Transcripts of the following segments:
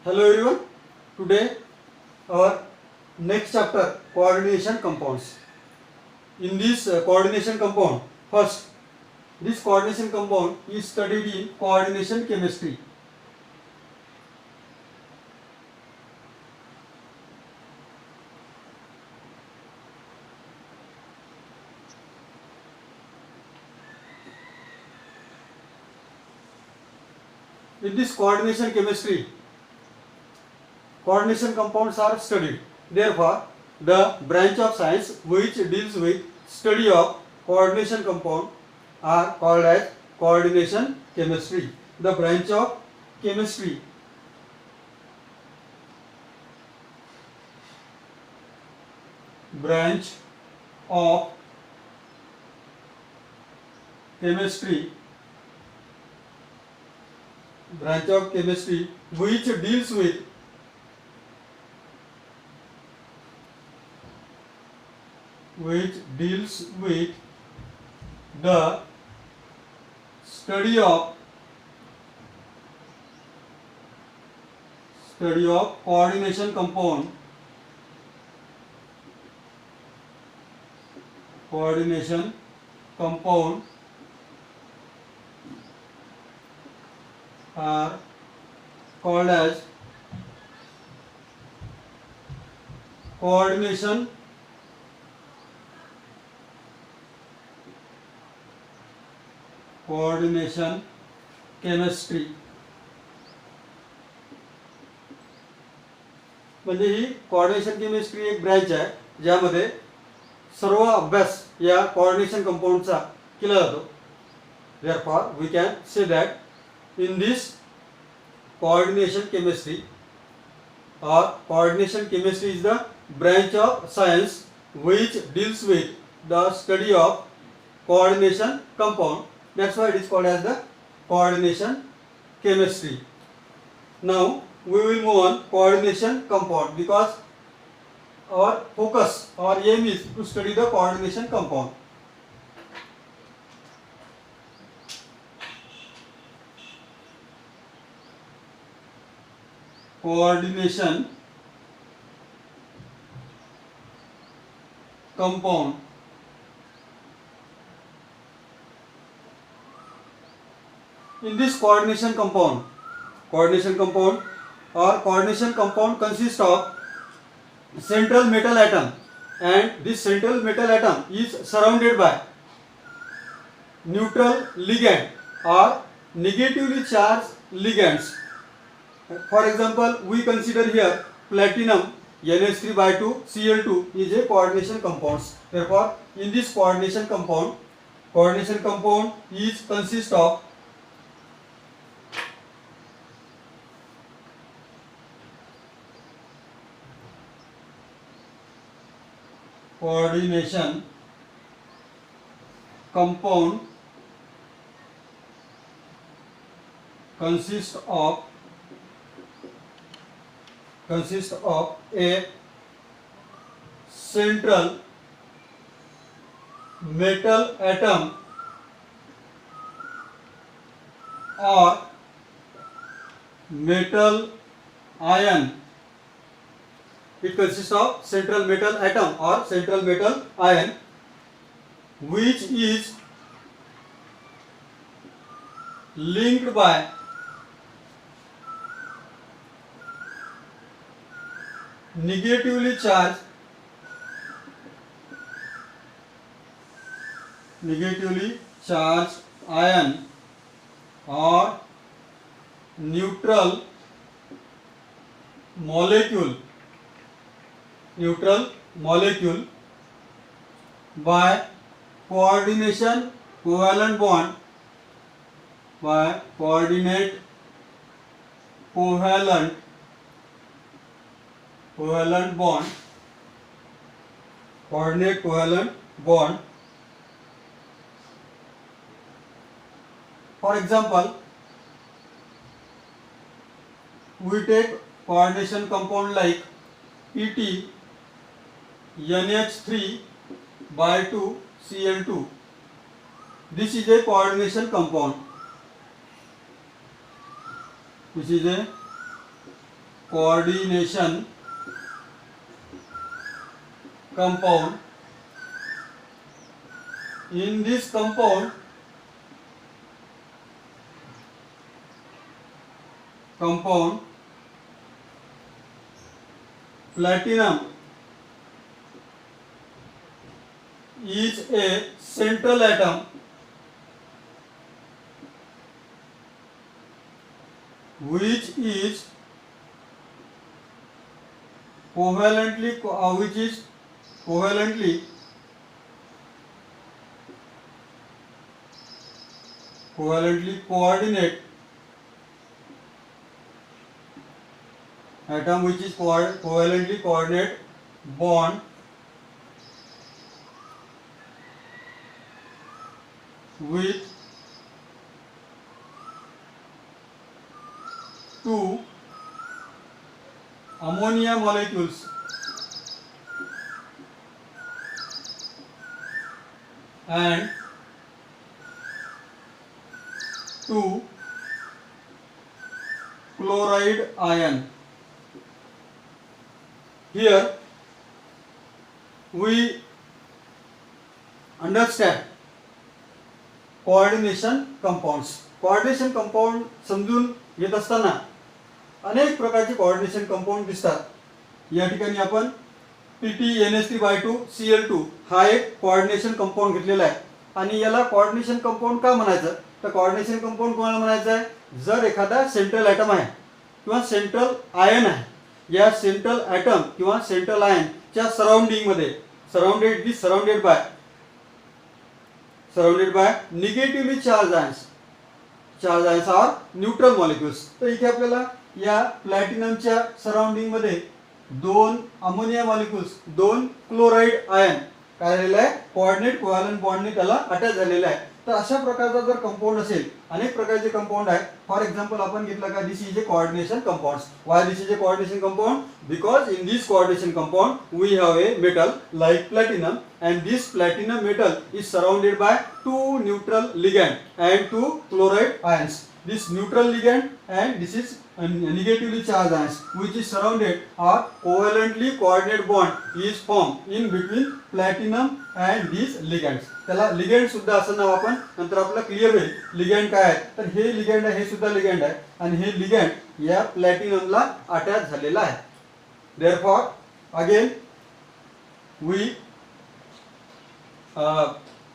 Hello everyone. Today our next chapter coordination compounds. In this coordination compound, first this coordination compound is studied in coordination chemistry. In this coordination chemistry, coordination compounds are studied. Therefore, the branch of science which deals with study of coordination compound are called as coordination chemistry. The branch of chemistry branch of chemistry which deals with the study of coordination compound are called as coordination chemistry. म्हणजे ही coordination chemistry एक branch आहे ज्यामध्ये सर्व अभ्यास या coordination कंपाऊंडचा केला जातो. Therefore, we can say that in this coordination chemistry is the branch of science which deals with the study of coordination compound. That's why it is called as the coordination chemistry. Now we will move on coordination compound because our aim is to study the coordination compound. Coordination compound. In this coordination compound consists of central metal atom, and this central metal atom is surrounded by neutral ligand or negatively charged ligands. For example, we consider here platinum NH3/2 Cl2 is a coordination compound. Therefore, in this coordination compound is consists of coordination compound consists of a central metal atom or metal ion. It consists of central metal atom or central metal ion which is linked by negatively charged ion or neutral molecule by coordinate covalent bond For example, we take coordination compound like ET NH3/2 Cl2. This is a coordination compound. This is a coordination compound. In this compound platinum is a central atom which is covalently coordinate atom which is covalently coordinate bond with two ammonia molecules and two chloride ion. Here we understand coordination compounds. Coordination compound समजून घेत असताना अनेक प्रकारचे coordination compound दिसतात. या ठिकाणी आपण PTNH3/2Cl2 हा एक कोऑर्डिनेशन कंपाउंड घेतलेला आहे आणि याला कोऑर्डिनेशन कंपाउंड का म्हणायचं तर कोऑर्डिनेशन कंपाउंड कोणाला म्हणायचं आहे जर एखादा सेंट्रल ॲटम आहे किंवा सेंट्रल आयन आहे या सेंट्रल ॲटम किंवा सेंट्रल आयनच्या सराउंडिंग मध्ये surrounded by negatively charge ions are neutral molecules. तर इथे आपल्याला या प्लॅटिनमच्या सराउंडिंग मध्ये दोन अमोनिया मॉलिक्युल्स दोन क्लोराइड आयन काय झालेलं आहे कोऑर्डिनेट कोव्हॅलंट बॉन्डने त्याला अटॅच झालेला आहे. तर अशा प्रकारचा जर कंपाऊंड असेल अनेक प्रकारचे कंपाऊंड आहे. फॉर एक्झाम्पल आपण घेतलं का this is a coordination compounds. Why this is a coordination compound because in this coordination compound we have a metal like platinum and this platinum metal is surrounded by two neutral ligand and two chloride ions. This neutral ligand and this is negatively charged ions which is surrounded or covalently coordinate bond is formed in between platinum and these ligands. त्याला ligand सुद्धा असं नाव आपण नंतर आपल्याला clear होईल ligand काय आहे तर हे लिगँड आहे हे सुद्धा लिगँड आहे आणि हे लिगँड या प्लॅटिनमला अटॅच झालेला आहे. Therefore again we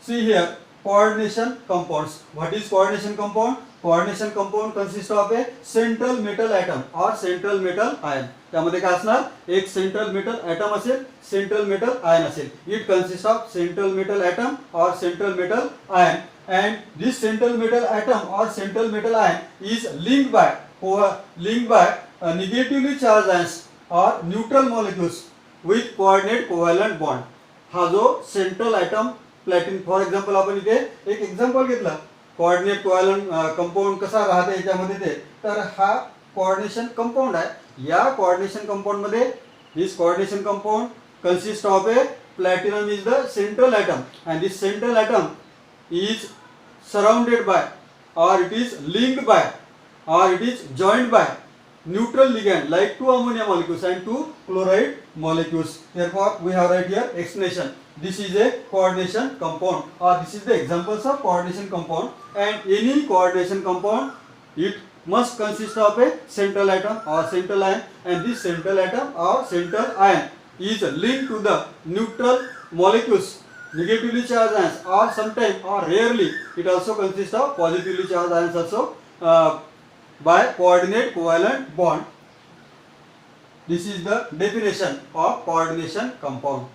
see here coordination compounds. What is coordination compound? Coordination compound consists of a central metal atom or central metal ion. त्यामध्ये काय असणार एक सेंट्रल मेटल ॲटम असेल सेंट्रल मेटल आयन असेल. It consist of central metal atom और central metal ion and this central metal atom or central metal ion is linked by negatively charged ions or neutral molecules with coordinate covalent bond. हा जो central atom प्लॅटिन for example आपण इथे एक example घेतलं coordinate covalent compound कसा राहते याच्यामध्ये ते तर हा कोऑर्डिनेशन कंपाऊंड आहे. या कोऑर्डिनेशन कंपाऊंड मध्ये this coordination compound consist of a platinum is the central atom and this central atom is surrounded by or it is linked by or it is joined by neutral ligand like two ammonia molecules and two chloride molecules. Therefore we have right here explanation. This is a coordination compound or this is the examples of coordination compound and any coordination compound it must consist of a central atom or central ion and this central atom or central ion is linked to the neutral molecules negatively charged ions or sometimes or rarely it also consists of positively charged ions also by coordinate covalent bond. This is the definition of coordination compound.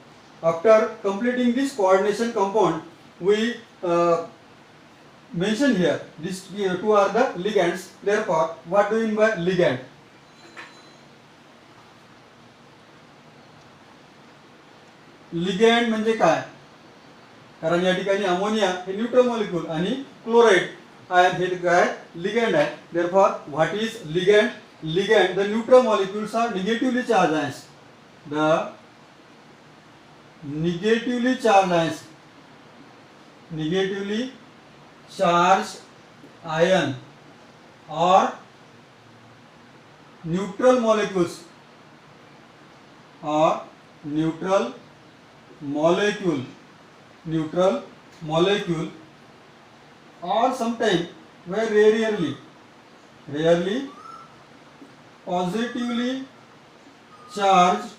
After completing this coordination compound, we mention here these two are the ligands. Therefore, what do you mean by ligand? Ligand म्हणजे काय कारण या ठिकाणी ammonia हे neutral molecule आणि chloride ion हे काय ligand आहे. Therefore, what is ligand? Ligand, the neutral molecules are negatively charged ions. The negatively charged ion or neutral molecules or neutral molecule or sometimes very rarely positively charged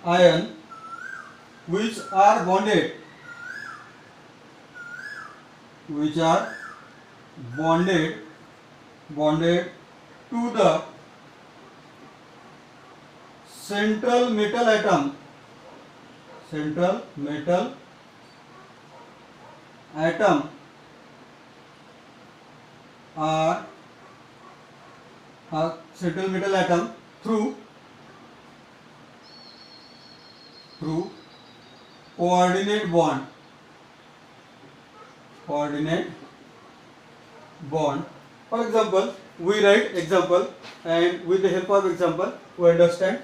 ion which are bonded to the central metal atom are central metal atom through coordinate bond. For example, we write example, and with the help of example we understand.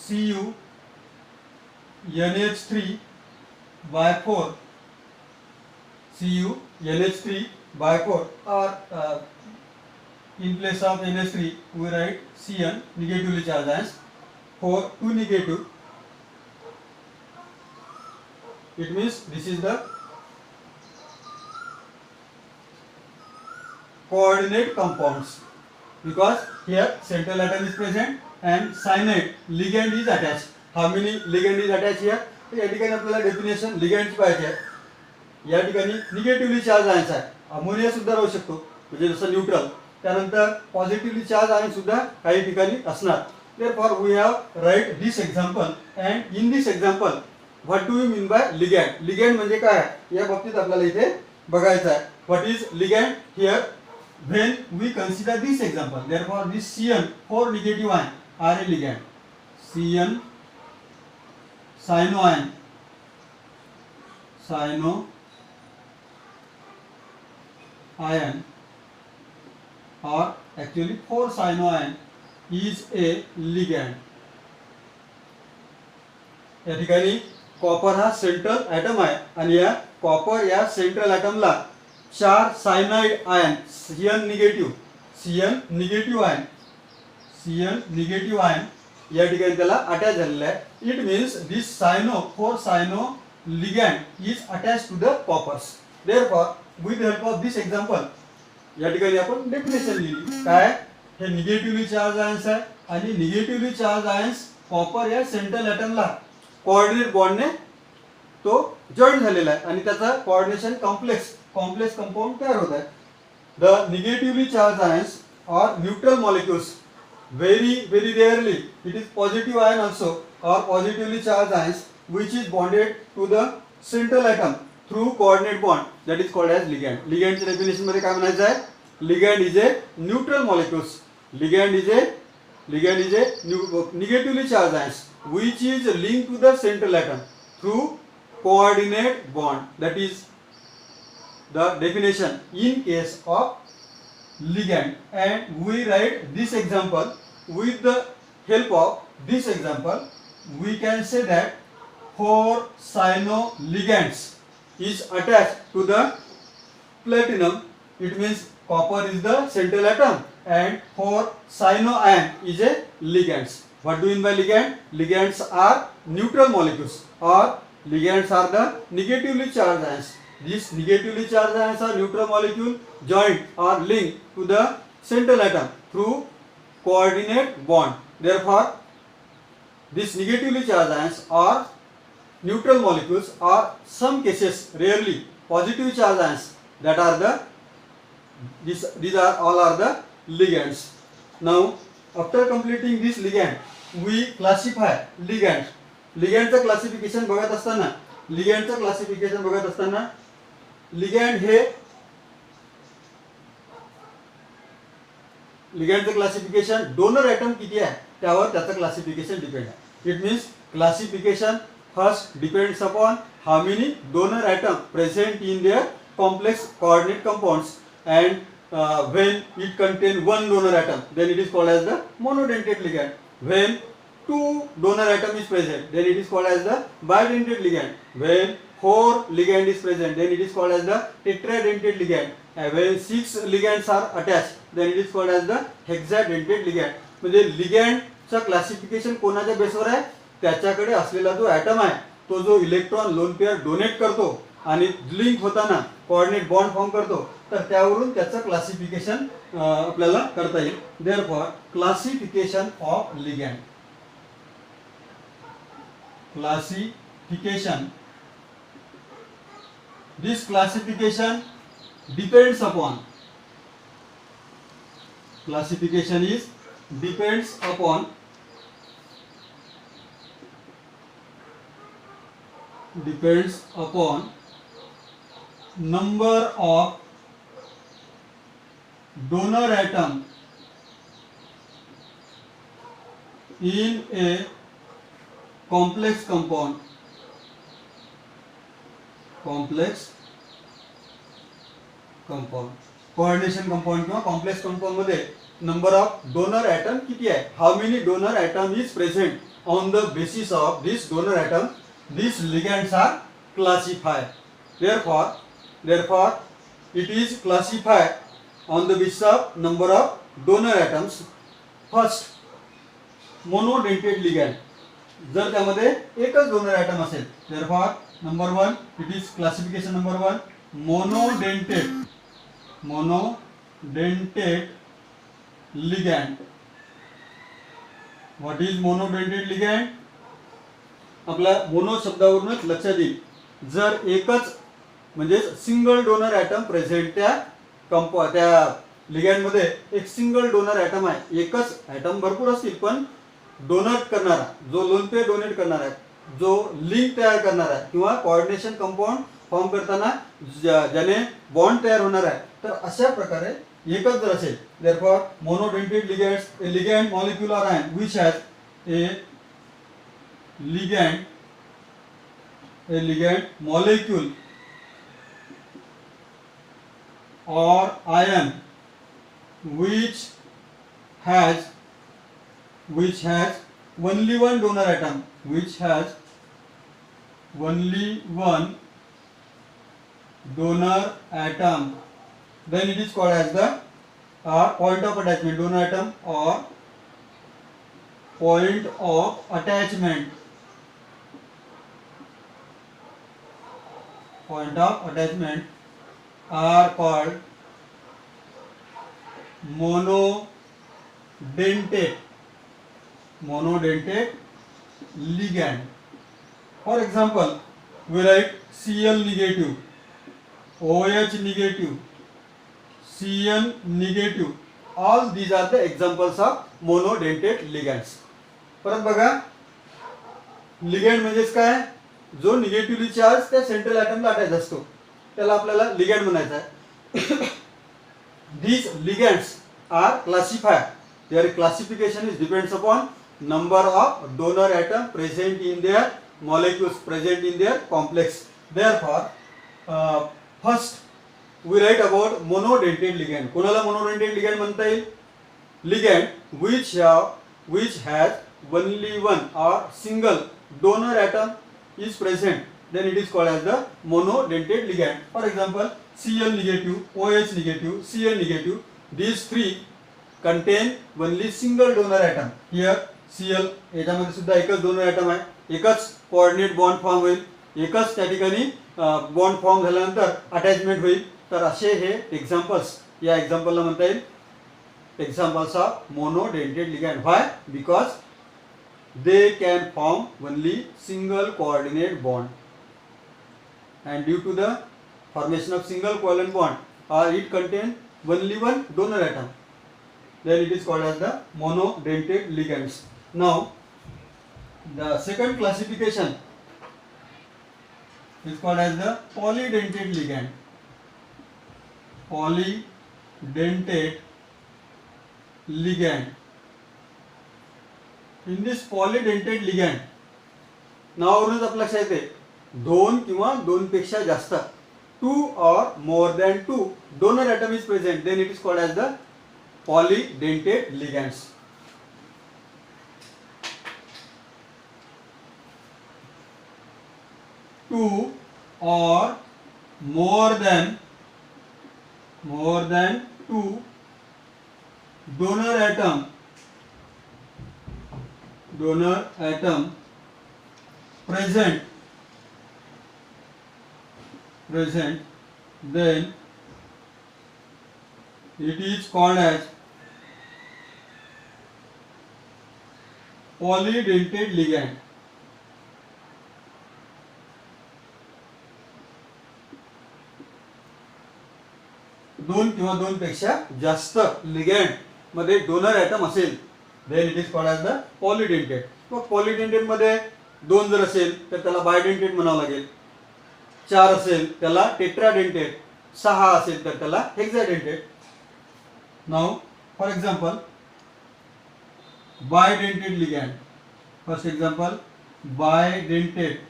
CuNH3 by 4 or in place of NH3 we write Cn, negatively charged ions, 2 negative. It means this is the coordinate compounds, because here central atom is present and cyanide ligand is attached. How many ligand is attached here? तर या ठिकाणी आपल्याला definition लिगँडची पाहिजे आहे. या ठिकाणी negatively charge ions आहे. Ammonia सुद्धा राहू शकतो, म्हणजे जसं न्यूट्रल. त्यानंतर पॉझिटिव्हली चार्ज आयन सुद्धा काही ठिकाणी असणार. Therefore we have write this example, and in this example what do you mean by ligand? Ligand म्हणजे काय या बाबतीत आपल्याला इथे बघायचं आहे. What is ligand? Here when we consider this example, therefore this Cn 4 negative ion are a ligand. Cn cyano ion or actually 4 cyano ion is a ligand. या ठिकाणी कॉपर हा सेंट्रल ॲटम आहे आणि या कॉपर या central ॲटमला 4 cyanide ion Cn negative ion या ठिकाणी त्याला अटॅच झालेला आहे. It means this 4 cyano ligand is attached to the coppers. Therefore with the help of this example या ठिकाणी आपण डेफिनेशन लिहिली. काय हे निगेटिव्हली चार्ज आयन्स आहे आणि निगेटिव्हली चार्ज आयन्स कॉपर या सेंट्रल ॲटमला कोऑर्डिनेट बॉन्डने तो जॉईन झालेला आहे आणि त्याचा कोऑर्डिनेशन कॉम्प्लेक्स कंपाउंड तयार होत आहे. The negatively charge ions or neutral molecules, very rarely it is positive ion also or positively charged ions which is bonded to the central atom through coordinate bond, that is called as ligand. Ligand च्या definition मध्ये काय म्हणायचं आहे? Ligand is a neutral molecules. Ligand is a negatively charged ions which is linked to the central atom through coordinate bond. That is the definition in case of ligand. And we write this example. With the help of this example we can say that 4 cyano ligands is attached to the platinum. It means copper is the central atom and 4 cyano ion is a ligands. What do you mean by ligand? Ligands are neutral molecules or ligands are the negatively charged ions. These negatively charged ions are neutral molecule joined or linked to the central atom through coordinate bond. Therefore these negatively charged ions are neutral molecules or some cases rarely positive charged ions, that are the these are all are the ligands. Now after completing this ligand we classify ligands. लिगँडचं classification बघत असताना ligand हे लिगँडचं classification donor atom किती आहे त्यावर त्याचं classification depend आहे. It means classification first depends upon how many donor atom present in their complex coordinate compounds and when it contain one donor atom then it is called as the monodentate ligand. When two donor atom is present, then it is called as the bidentate ligand. When four ligand is present, then it is called as the tetradentate ligand. And when six ligands are attached, then it is called as the hexadentate ligand. म्हणजे लिगँडचं classification कोणाच्या बेसवर आहे, त्याच्याकडे असलेला जो atom आहे तो जो इलेक्ट्रॉन लोन पेअर डोनेट करतो आणि लिंक होताना कोऑर्डिनेट बॉन्ड फॉर्म करतो, तर त्यावरून त्याचं क्लासिफिकेशन आपल्याला करता येईल. Therefore classification of ligand, classification, this classification depends upon, classification is depends upon number of donor atom in a complex compound. Coordination compound किंवा कॉम्प्लेक्स कंपाउंड मध्ये नंबर ऑफ डोनर ॲटम किती आहे, how many donor atom is present, on the basis of this donor atom these ligands are classified. Therefore it is classified on the basis of number of donor atoms. First, monodentate ligand, जर त्यामध्ये एकच donor atom असेल, therefore number 1, it is classification number 1, monodentate ligand. What is monodentate ligand? आपल्या mono शब्दावरूनच लक्षात येईल, जर एकच म्हणजे सिंगल डोनर ॲटम प्रेझेंट त्या लिगँडमध्ये एक सिंगल डोनर ॲटम आहे, एकच ॲटम भरपूर असतील पण डोनेट करणारा, जो लोन पेअर डोनेट करणार आहे, जो लिंक तयार करणार आहे किंवा कोऑर्डिनेशन कंपाउंड फॉर्म करताना ज्याने बॉन्ड तयार होणार आहे, तर अशा प्रकारे एकच जर असेल, therefore monodentate ligands, a ligand molecule or ion which has a ligand molecule or ion which has only one donor atom, then it is called as the point of attachment, donor atom or point of attachment. Point of attachment are called monodentate ligand. For example, we write Cl negative, OH negative, Cn negative. All these are the examples of monodentate ligands. परत बघा, ligand म्हणजेच काय, जो negatively charge त्या central ॲटमला attach असतो, त्याला आपल्याला ligand म्हणायचं आहे. These ligands are classified. Their classification is depends upon number of donor atom present in their molecules, present in their complex. Therefore, first we write about monodentate ligand. कोणाला monodentate ligand म्हणता येईल? Ligand which has only one or single donor atom is present, then it is called as the monodentate ligand. For example, Cl negative, OH negative, Cl negative, these three contain only single donor atom. Here Cl याच्यामध्ये सुद्धा एकच donor atom आहे, एकच coordinate bond form होईल, एकच त्या ठिकाणी bond form झाल्यानंतर अटॅचमेंट होईल. तर असे हे एक्झाम्पल्स, या एक्झाम्पलला म्हणता येईल examples of monodentate ligand. Why? Because they can form only single coordinate bond, and due to the formation of single covalent bond or it contains only one donor atom, then it is called as the monodentate ligands. Now the second classification is called as the polydentate ligand. Polydentate ligand. In this polydentate ligand, नावावरूनच आपल्या लक्षात येते, दोन किंवा दोन पेक्षा जास्त, 2 or more than 2 donor atom is present, then it is called as the polydentate ligands. two or more than two donor atom present, then it is called as polydentate ligand. दोन किंवा दोन पेक्षा जास्त लिगॅंड मध्ये donor atom असेल then it is called as the polydentate. मग polydentate मध्ये दोन जर असेल तर त्याला बायडेंटेट म्हणावं लागेल, चार असेल त्याला टेट्राडेंटेट, सहा असेल तर त्याला hexadentate. Now for example bidentate ligand. First example bidentate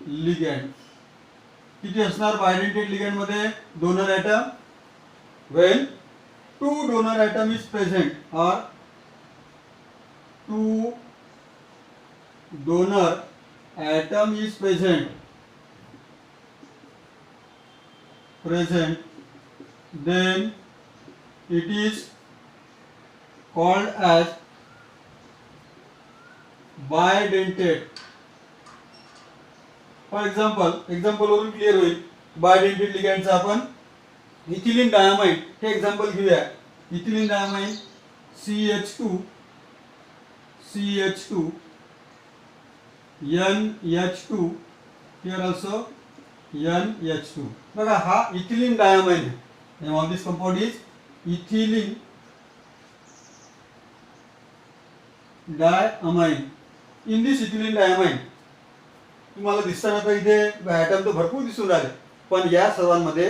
ligand. किती असणार बायडेंटेट लिगॅंड मध्ये donor atom? when two donor atom is present or two donor atom is present then it is called as bidentate. For example वरून clear होईल. Bidentate लिगॅंडचा आपण ethylene diamine हे example घेऊया. Ethylene diamine CH2 NH2 here also NH2. बघा हा ethylene diamine आहे. Name of this compound is ethylene diamine. In this ethylene diamine तुम्हाला दिसताना तर इथे ॲटम तर भरपूर दिसून राहिले, पण या सर्वांमध्ये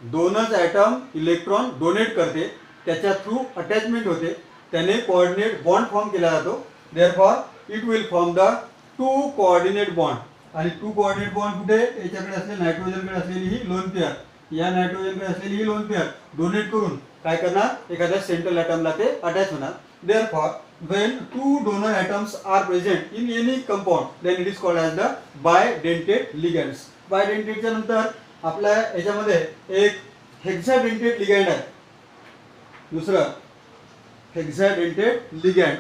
दोनच ॲटम इलेक्ट्रॉन डोनेट करते, त्याच्या थ्रू अटॅचमेंट होते, त्याने कोऑर्डिनेट बॉन्ड फॉर्म केला जातो. Therefore it will form the two coordinate bond. आणि टू कोऑर्डिनेट बॉन्ड कुठे? याच्याकडे असलेली नायट्रोजनकडे असलेली ही लोन पेअर, या नायट्रोजनकडे असलेली ही लोन पेअर डोनेट करून काय करणार? एखाद्या सेंट्रल ॲटमला ते अटॅच होणार. Therefore when two donor atoms are present in any compound then it is called as the bidentate ligands. Bidentate नंतर आपल्या याच्यामध्ये एक हेक्साडेंटेट लिगॅंड आहे. दुसरं hexadentate ligand.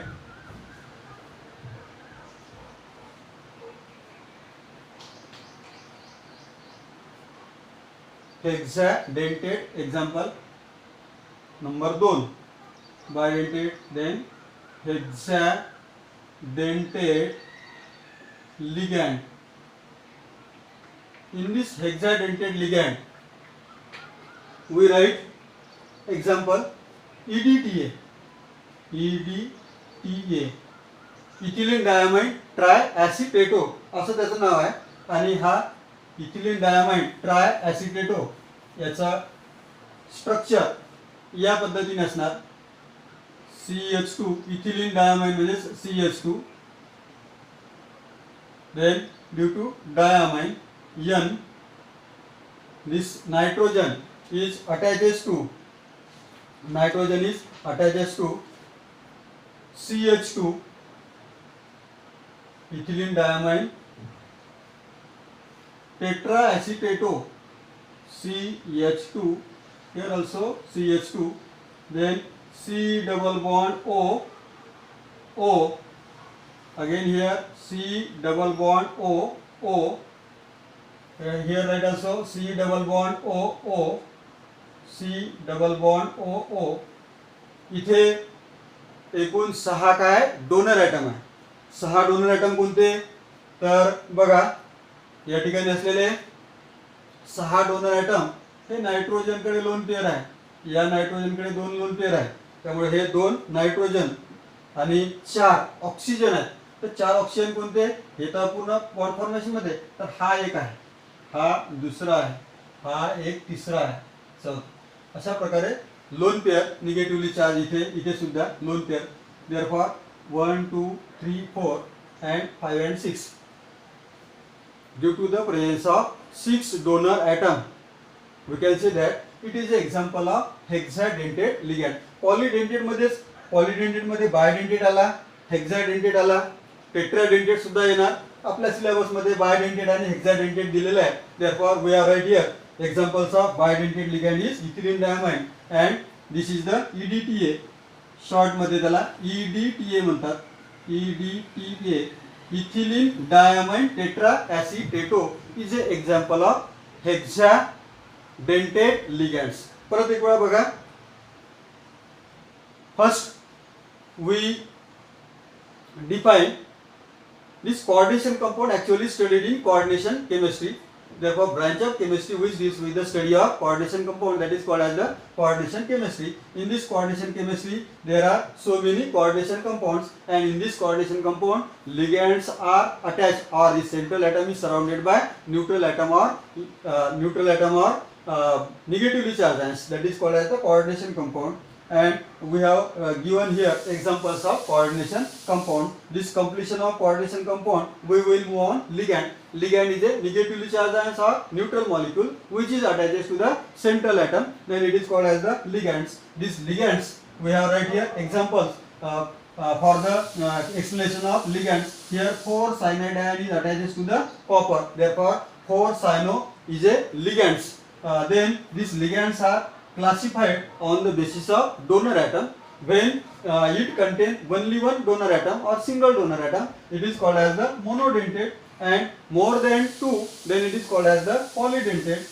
Hexadentate example number 2 bidentate, then hexadentate ligand. In this hexadentate ligand we write example EDTA. Ethylene diamine triacetato असं त्याचं नाव आहे. आणि हा इथिलीन डायमाइन ट्रायॲसिटेटो याचा स्ट्रक्चर या पद्धतीने असणार. CH2 इथिलीन डायमाइन म्हणजे CH2, then due to diamine N this nitrogen is attaches to CH2 ethylene diamine tetraacetate CH2 here also CH2, then C double bond O again here C double bond O here right also C double bond O C double bond O. इथे एकूण 6 काय donor atom आहे. 6 donor atom कोणते? तर बघा या ठिकाणी असलेले 6 डोनर ॲटम हे नायट्रोजनकडे लोन पेअर आहे, या नायट्रोजनकडे 2 लोन पेअर आहे. त्यामुळे हे 2 नायट्रोजन आणि 4 ऑक्सिजन आहेत. तर 4 ऑक्सिजन कोणते? हे तर पूर्ण बॉन्ड फॉर्मेशन मध्ये. तर हा एक आहे, हा दुसरा आहे, हा एक तिसरा आहे, चौथा. अशा प्रकारे लोन पेअर निगेटिव्हली चार्ज इथे सुद्धा lone pair. Therefore 1 2 3 4 and 5 and 6 due to the presence of 6 donor atom we can say that it is an example of hexadentate ligand. पॉलिडेंटेट मध्ये बायडेंटेट आला, हेक्साडेंटेट आला, टेट्राडेंटेट सुद्धा येणार. आपल्या सिलेबस मध्ये bidentate आणि हेक्साडेंटेट दिलेलं आहे. Therefore we are write here examples of bidentate ligand is ethylene diamide and this is the EDTA. Short मध्ये त्याला EDTA म्हणतात. EDTA ethylene diamide tetra acetato is a example of hexadentate ligands. परत एक वेळा बघा. First we define this coordination compound actually studied in coordination chemistry. Therefore, branch of chemistry which deals with the study of coordination compound, that is called as the coordination chemistry. In this coordination chemistry, there are so many coordination compounds, and in this coordination compound, ligands are attached, or the central atom is surrounded by neutral atom or negatively charged ions. That is called as the coordination compound. And we have given here examples of coordination compound. This completion of coordination compound, we will move on ligand. Ligand is a negatively charged ions or neutral molecule which is attached to the central atom. Then it is called as the ligands. These ligands we have right here examples for the explanation of ligands. Here 4-cyanide ion is attached to the copper. Therefore 4-cyano is a ligands. Then these ligands are classified on the basis of donor atom. When it contains only one donor atom or single donor atom, it is called as the monodentate, and more than two, then it is called as the polydentate.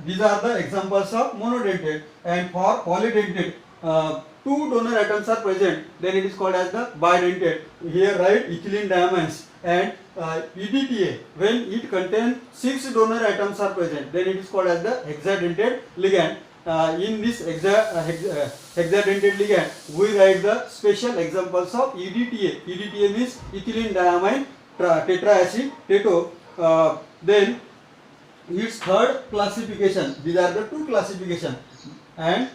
These are the examples of monodentate. And for polydentate, two donor atoms are present, then it is called as the bidentate. Here write ethylene diamides. And EDTA, when it contains 6 donor atoms are present, then it is called as the hexadentate ligand. In this hexadentate ligand, we write the special examples of EDTA. EDTA means ethylene diamide tetraaceteto. Then its third classification. These are the two classification, and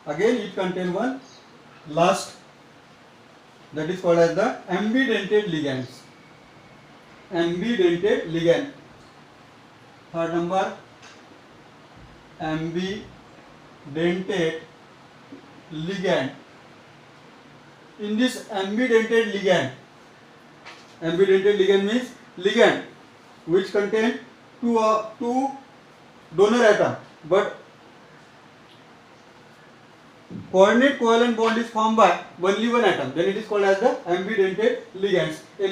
again it contains one last, that is called as the ambidentate ligands. Ambidentate ligand. Third number, ambidentate ligand. In this ambidentate ligand means ligand which contain two donor atom, but coordinate covalent bond is formed by only one atom, then it is called as the ambidentate ligands. A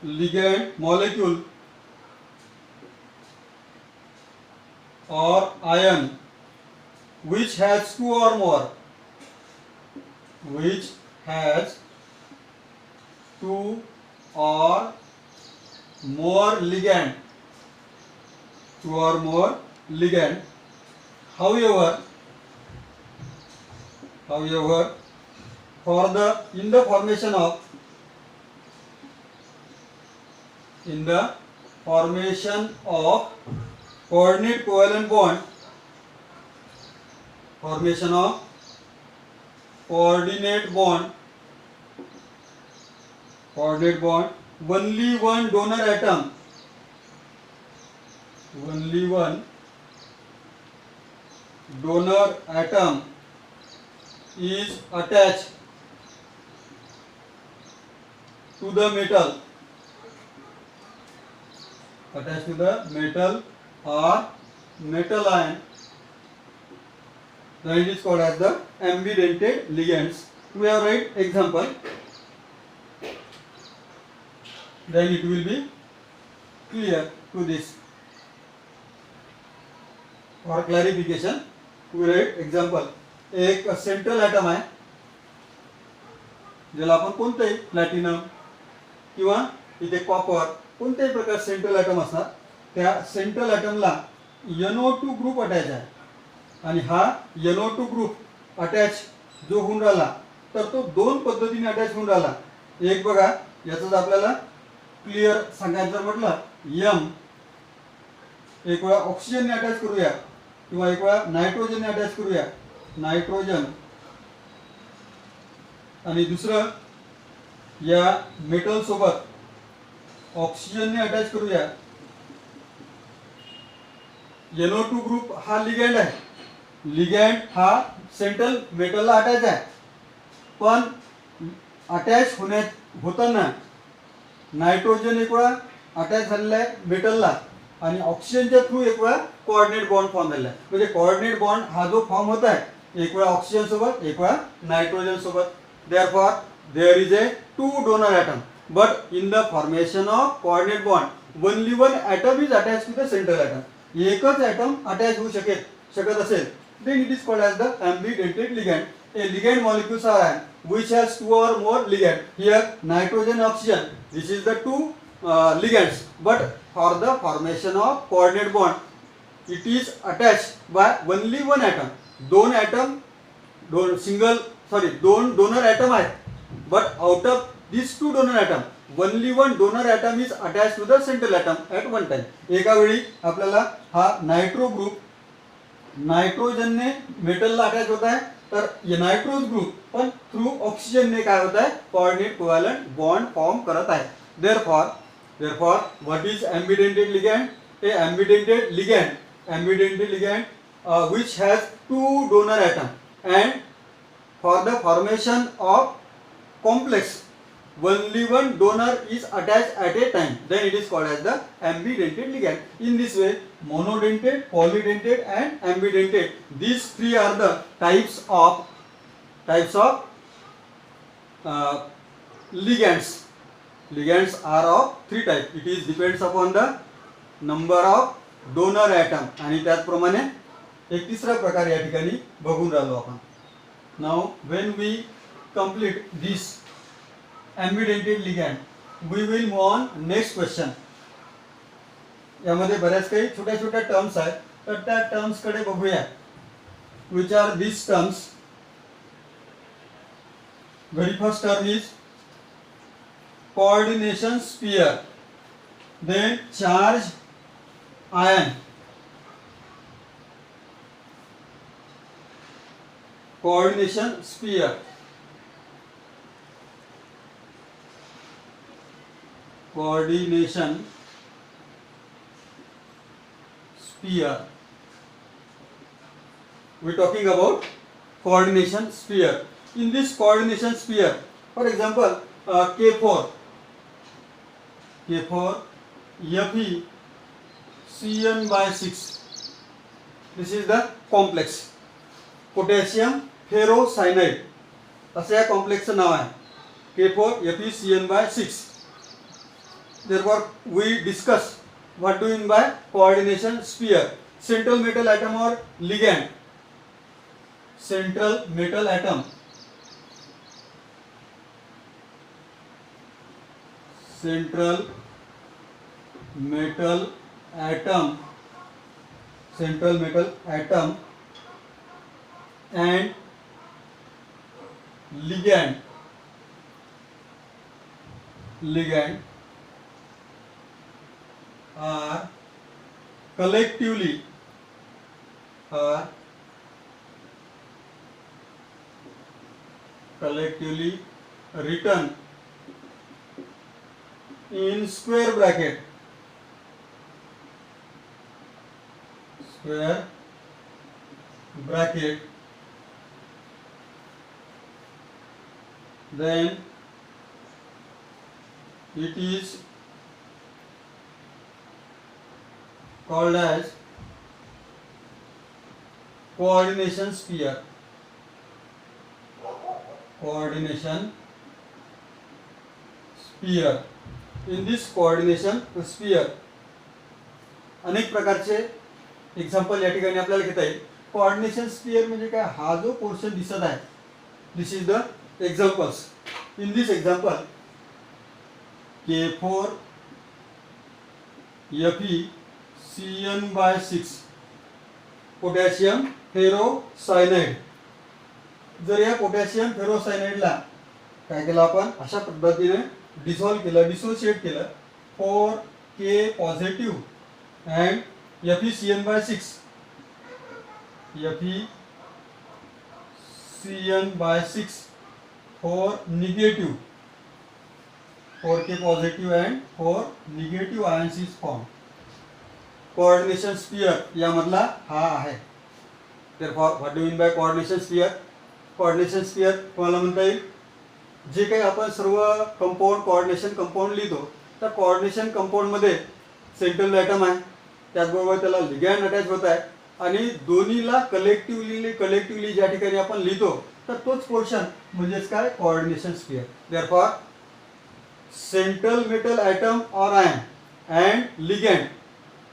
ligand molecule or ion which has two or more ligand, however in the formation of coordinate covalent bond, only one donor atom is attached to the metal, or metal ion, then it is called as the ambidentate ligands. We have write example, then it will be clear to this. For clarification, we write example. एक central atom आहे, ज्याला आपण कोणतेही platinum किंवा इथे copper कोणत्याही प्रकार central atom असणार, त्या सेंट्रल ॲटमला NO2 ग्रुप अटॅच आहे, आणि हा NO2 ग्रुप अटॅच जो होऊन राहिला तर तो दोन पद्धतीने अटॅच होऊन राहिला. एक बघा, याचाच आपल्याला क्लिअर सांगायचं म्हटलं, एक वेळा ऑक्सिजनने अटॅच करूया किंवा एक वेळा नायट्रोजनने अटॅच करूया, नायट्रोजन, आणि दुसरं या मेटल सोबत ऑक्सिजनने अटॅच करूया. NO2 ग्रुप हा लिगँड आहे, लिगँड हा सेंट्रल मेटलला अटॅच आहे, पण अटॅच होताना नायट्रोजन एक वेळा अटॅच झालेला आहे मेटलला आणि ऑक्सिजनच्या थ्रू एक वेळा कोऑर्डिनेट बॉन्ड फॉर्म झालेला आहे. म्हणजे कोऑर्डिनेट बॉन्ड हा जो फॉर्म होत आहे एक वेळा ऑक्सिजन सोबत एक वेळा नायट्रोजन सोबत. Therefore there is a two donor atom but in the formation of coordinate bond only one atom is attach to the central atom. एकच ॲटम अटॅच होऊ शकत असेल then it is called as the ambidentate ligand. A ligand molecules are ion which has two or more ligand. Here nitrogen and oxygen. This is the two ligands. But for the formation of coordinate bond, it is attached by only one atom. दोन atom, दोन donor atom आहेत. But out of these two donor atom, only one donor atom is attached to the central atom at one time. एका वेळी आपल्याला हा nitro group नायट्रोजनने मेटलला attach होत आहे तर नायट्रोज ग्रुप पण थ्रू ऑक्सिजनने काय होत आहे कोऑर्डिनेट कोव्हॅलंट बॉन्ड फॉर्म करत आहे. Therefore what is ambidentate ligand? A ambidentate ligand which has two donor atom and for the formation of complex only one donor is attached at a time, then it is called as the ambidentate ligand. In this way monodentate, polydentate and ambidentate, these three are the types of ligands. Ligands are of three types. It is depends upon the number of donor atom आणि त्याचप्रमाणे एक तिसरा प्रकार या ठिकाणी बघून राहिलो आपण. Now when we complete this ambidentate ligand we will move on next question. यामध्ये बऱ्याच काही छोट्या छोट्या टर्म्स आहेत तर त्या टर्म्स कडे बघूया. which are these terms? very first term is coordination sphere, then charge ion, coordination sphere, we are talking about coordination sphere. In this coordination sphere, for example, K4 FeCN/6, this is the complex potassium ferrocyanide असं या कॉम्प्लेक्सचं नाव आहे K4 FeCN/6. Therefore we discuss what do you mean by coordination sphere. Central metal atom or ligand? Central metal atom, central metal atom and ligand are collectively written in square bracket, then it is called as coordination sphere. In this coordination sphere अनेक प्रकारचे example या ठिकाणी आपल्याला घेता येईल. Coordination sphere म्हणजे काय? हा जो पोर्शन दिसत आहे this is the examples. In this example K4 FeCN/6 potassium ferrocyanide. जर या पोटॅशियम फेरोसायनाइडला काय केलं आपण अशा पद्धतीने डिसोशिएट केलं 4K positive and FeCN/6 4 negative 4K positive and 4 negative ions is formed. Coordination sphere यामधला हा आहे. Therefore what do you mean by coordination sphere? Coordination sphere तुम्हाला म्हणता येईल जे काही आपण सर्व कंपाऊंड कोऑर्डिनेशन कंपाऊंड लिहितो त्या कोऑर्डिनेशन कंपाऊंडमध्ये सेंट्रल ॲटम आहे, त्याचबरोबर त्याला लिगॅंड अटॅच होत आहे आणि दोन्हीला कलेक्टिव्हली ज्या ठिकाणी आपण लिहितो तर तोच पोर्शन म्हणजेच काय coordination sphere. Therefore central metal atom or ion and ligand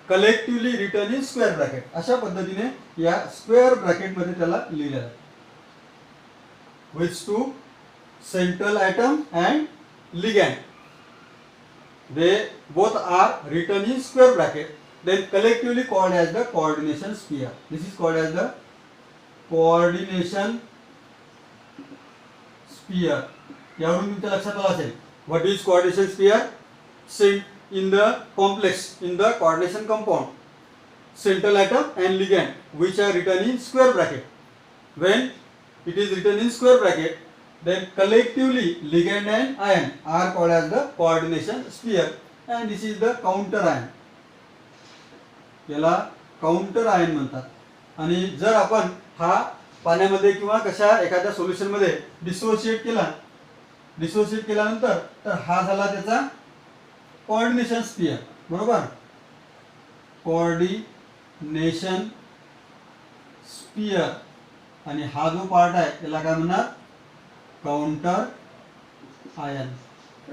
collectively written in square bracket. अशा पद्धतीने या स्क्वेअर ब्रॅकेटमध्ये त्याला लिहिलेलं आहे. Which to central atom and ligand, they both are written in square bracket, then collectively called as the coordination sphere. This is called as the coordination sphere. यावरून तुमच्या लक्षात आलं असेल what is coordination sphere. In the complex, in the coordination compound, central atom and ligand which are written in square bracket. When it is written in square bracket, then collectively ligand and ion are called as the coordination sphere, and this is the counter ion. याला counter ion म्हणतात. आणि जर आपण हा पाण्यामध्ये किंवा कशा एखाद्या सोल्युशन मध्ये डिसोशिएट केल्यानंतर तर हा झाला त्याचा कोऑर्डिनेशन स्फियर. बरोबर, कोऑर्डिनेशन स्फियर. आणि हा जो पार्ट आहे त्याला काय म्हणणार काउंटर आयन.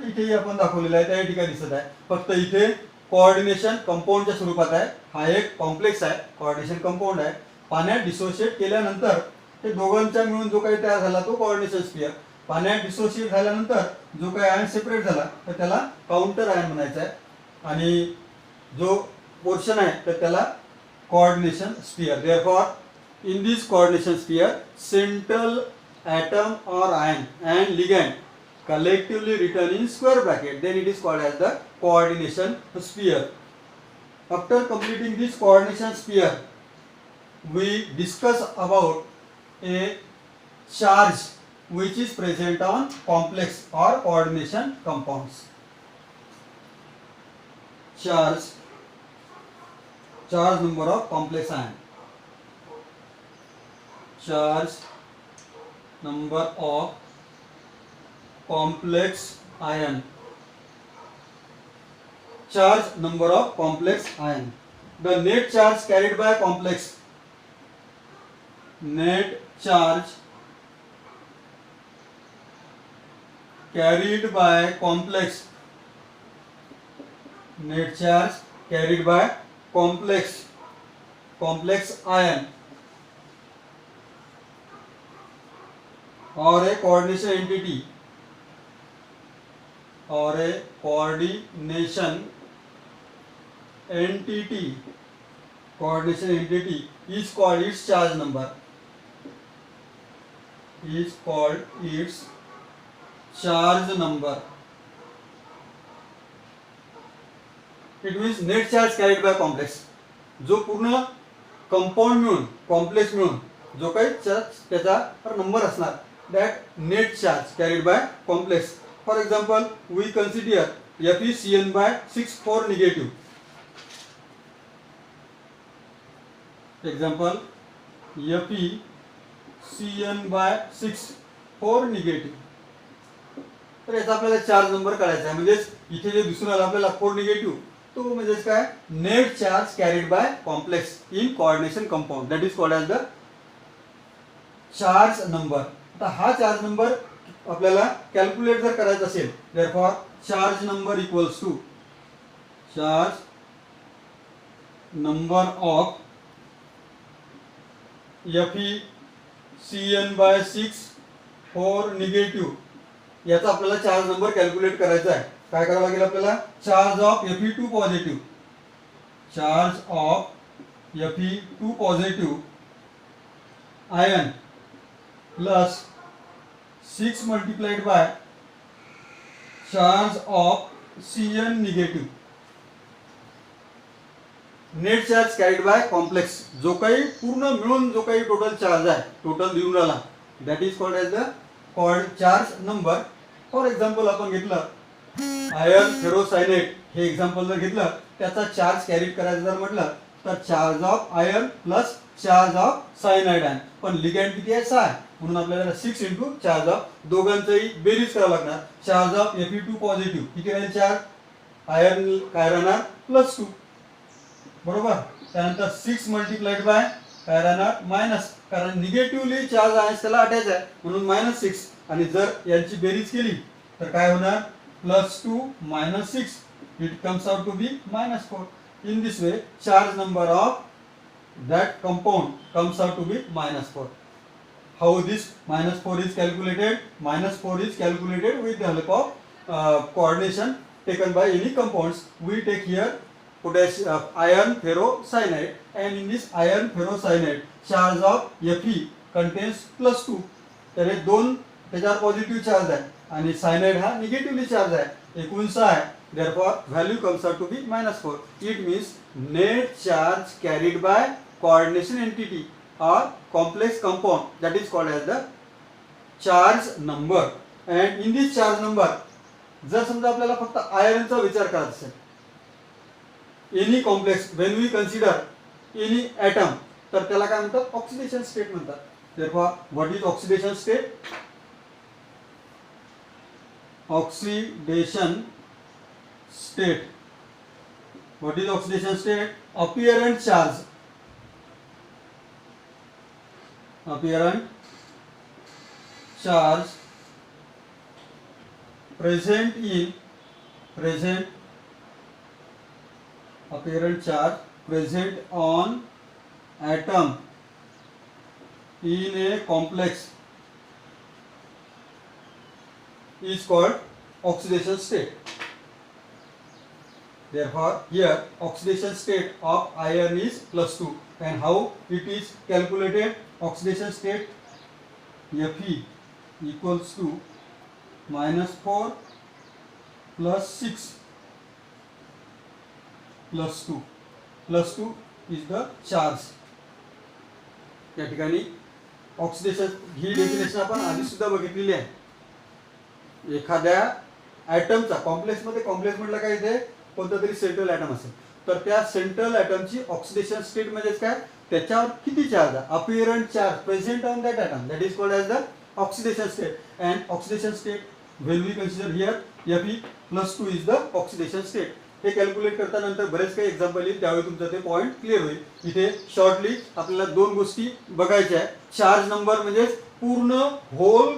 इथेही आपण दाखवलेलं आहे त्या ठिकाणी दिसत आहे, फक्त इथे कोऑर्डिनेशन कंपाऊंडच्या स्वरूपात आहे. हा एक कॉम्प्लेक्स आहे, कोऑर्डिनेशन कंपाऊंड आहे. पाण्यात डिसोशिएट केल्यानंतर ते दोघांचा मिळून जो काही तयार झाला तो कोऑर्डिनेशन स्फियर. पाण्यात डिसोशिएट झाल्यानंतर जो काही आयन सेपरेट झाला तर त्याला काउंटर आयन म्हणायचं आहे. आणि जो पोर्शन आहे तर त्याला coordination sphere. Therefore in this coordination sphere, central atom or ion and ligand collectively written in square bracket, then it is called as the coordination sphere. After completing this coordination sphere, we discuss about a charge which is present on complex or coordination compounds. Charge number of complex ion. Charge number of complex ion. Charge number of complex ion. The net charge carried by complex. Net charge carried by complex. Net charge carried by complex ion or a coordination entity is called its charge number. It means net charge carried by complex. जो पूर्ण compound मिळून complex मिळून जो काही charge त्याचा number असणार, that net charge carried by complex. For example, we consider FeCN by 6 4 negative. Example, FeCN by 6 4 negative. तर याचा आपल्याला चार्ज नंबर काढायचा आहे. म्हणजेच इथे जे दिसून आला आपल्याला 4 निगेटिव्ह तो म्हणजेच काय net charge carried by complex in coordination compound. That is called as the charge number. आता हा चार्ज नंबर आपल्याला कॅल्क्युलेट जर करायचा असेल, therefore charge number equals to charge number of FeCN by 6 4 negative. याचा आपल्याला चार्ज नंबर कॅल्क्युलेट करायचा आहे. काय करावं लागेल आपल्याला, charge of Fe2 positive, charge of Fe2 positive ion plus 6 multiplied by charge of Cn negative. Net charge carried by complex, जो काही पूर्ण मिळून जो काही टोटल चार्ज आहे, टोटल लिहून राहिला, that is called as the charge number. For example आपण घेतलं आयर्न फेरोसायनेट, हे एक्झाम्पल जर घेतलं त्याचा चार्ज कॅरीड करायचं जर म्हटलं तर charge of iron plus charge of cyanide ion. पण लिगॅंड किती आहे, 6 आहे. म्हणून आपल्याला 6 इंटू चार्ज ऑफ दोघांचंही बेरीज करावं लागणार. चार्ज ऑफ Fe2 पॉझिटिव्ह किती राहील चार्ज, आयर्न काय राहणार +2 बरोबर. त्यानंतर 6 मल्टिप्लाइड बाय काय राहणार मायनस, कारण निगेटिव्हली चार्ज आहे त्याला अटॅच आहे म्हणून -6. आणि जर यांची बेरीज केली तर काय होणार +2 -6 it comes out to be -4. In this way charge number of that compound comes out to be -4. How this -4 is calculated? -4 is calculated with the help of coordination taken by any compounds. We take here iron ferrocyanide, and in this iron ferrocyanide charge of Fe contains +2. तर हे दोन त्याच्यावर positive charge आहे आणि cyanide हा negatively charge आहे, एकूण 6 आहे. Therefore value comes out to be -4. It means net charge carried by coordination entity or complex compound, that is called as the charge number. And in this charge number जर समजा आपल्याला फक्त आयर्नचा विचार करायचा असेल, any complex when we consider any atom, तर त्याला काय म्हणतात ऑक्सिडेशन स्टेट म्हणतात. Therefore what is oxidation state? Oxidation state. What is oxidation state? Apparent charge. Apparent charge present on atom in a complex is called oxidation state. Therefore here oxidation state of iron is +2. And how it is calculated? Oxidation state Fe equals to -4 + 6 +2. +2 is the charge. या ठिकाणी oxidation ही definition आपण आधी सुद्धा बघितलेली आहे. एखाद्या ॲटमचा कॉम्प्लेक्समध्ये, complex म्हटलं काय इथे कोणतं तरी सेंट्रल ॲटम असेल, तर त्या सेंट्रल ॲटमची ऑक्सिडेशन स्टेट म्हणजेच काय, त्याच्यावर किती चार्ज आहे, apparent charge present on that atom, that is called as the oxidation state. And oxidation state when we consider here Fe +2 is the oxidation state. हे calculate करतानंतर बरेच काही एक्झाम्पल येईल, त्यावेळी तुमचं ते पॉईंट क्लिअर होईल. इथे शॉर्टली आपल्याला दोन गोष्टी बघायच्या आहेत. चार्ज नंबर म्हणजे पूर्ण होल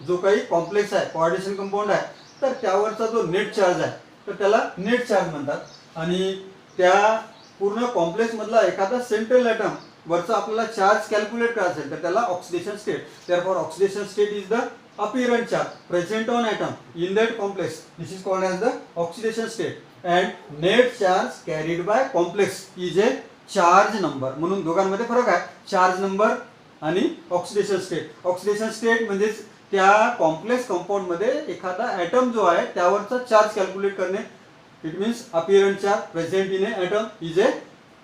जो काही कॉम्प्लेक्स आहे, कोऑर्डिनेशन कंपाऊंड आहे, तर त्यावरचा जो नेट चार्ज आहे तर त्याला नेट चार्ज म्हणतात. आणि त्या पूर्ण कॉम्प्लेक्स मधला एखादा सेंट्रल ॲटम वरचा आपल्याला चार्ज कॅल्क्युलेट करायचा असेल तर त्याला oxidation state. Therefore oxidation state is the apparent charge present on atom in that complex. This is called as the oxidation state. And net charge carried by complex is a charge number. म्हणून दोघांमध्ये फरक आहे, charge number आणि oxidation state. Oxidation state म्हणजे त्या complex compound मध्ये एखादा atom जो आहे त्यावरचा चार्ज कॅल्क्युलेट करणे. It means apparent charge present in a atom is a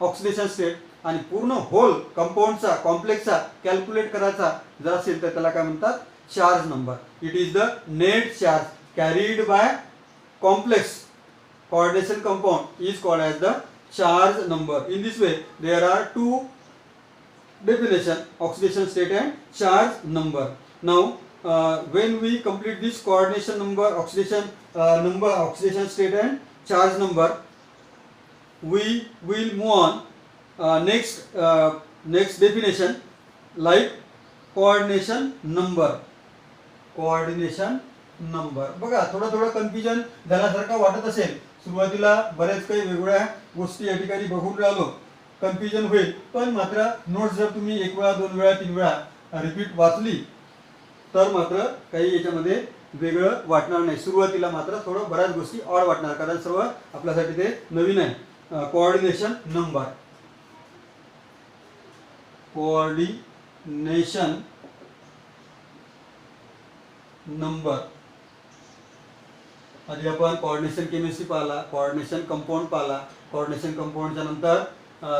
oxidation state. आणि पूर्ण होल कंपाऊंडचा कॉम्प्लेक्सचा कॅल्क्युलेट करायचा जर असेल तर त्याला काय म्हणतात charge number. It is the net charge carried by complex coordination compound is called as the charge number. In this way there are two definition, oxidation state and charge number. Now when we complete this coordination number, oxidation number, oxidation state and charge number, we will move on next definition like coordination number. Coordination number. बघा थोडं confusion झाल्यासारखं वाटत असेल, सुरुवातीला बरेच काही वेगवेगळ्या गोष्टी या ठिकाणी बघून राहिलो, कन्फ्युजन होईल. पण मात्र नोट्स जर तुम्ही 1 वेळा 2 वेळा 3 वेळा रिपीट वाचली तर मात्र काही याच्यामध्ये वेगळं वाटणार नाही. सुरुवातीला मात्र थोडं बऱ्याच गोष्टी ऑड वाटणार, कारण सर्व आपल्यासाठी ते नवीन आहे. Coordination number, coordination number. आधी आपण कोऑर्डिनेशन केमिस्ट्री पाहिला, कोऑर्डिनेशन कंपाऊंड पाहिला, कोऑर्डिनेशन कंपाऊंडच्या नंतर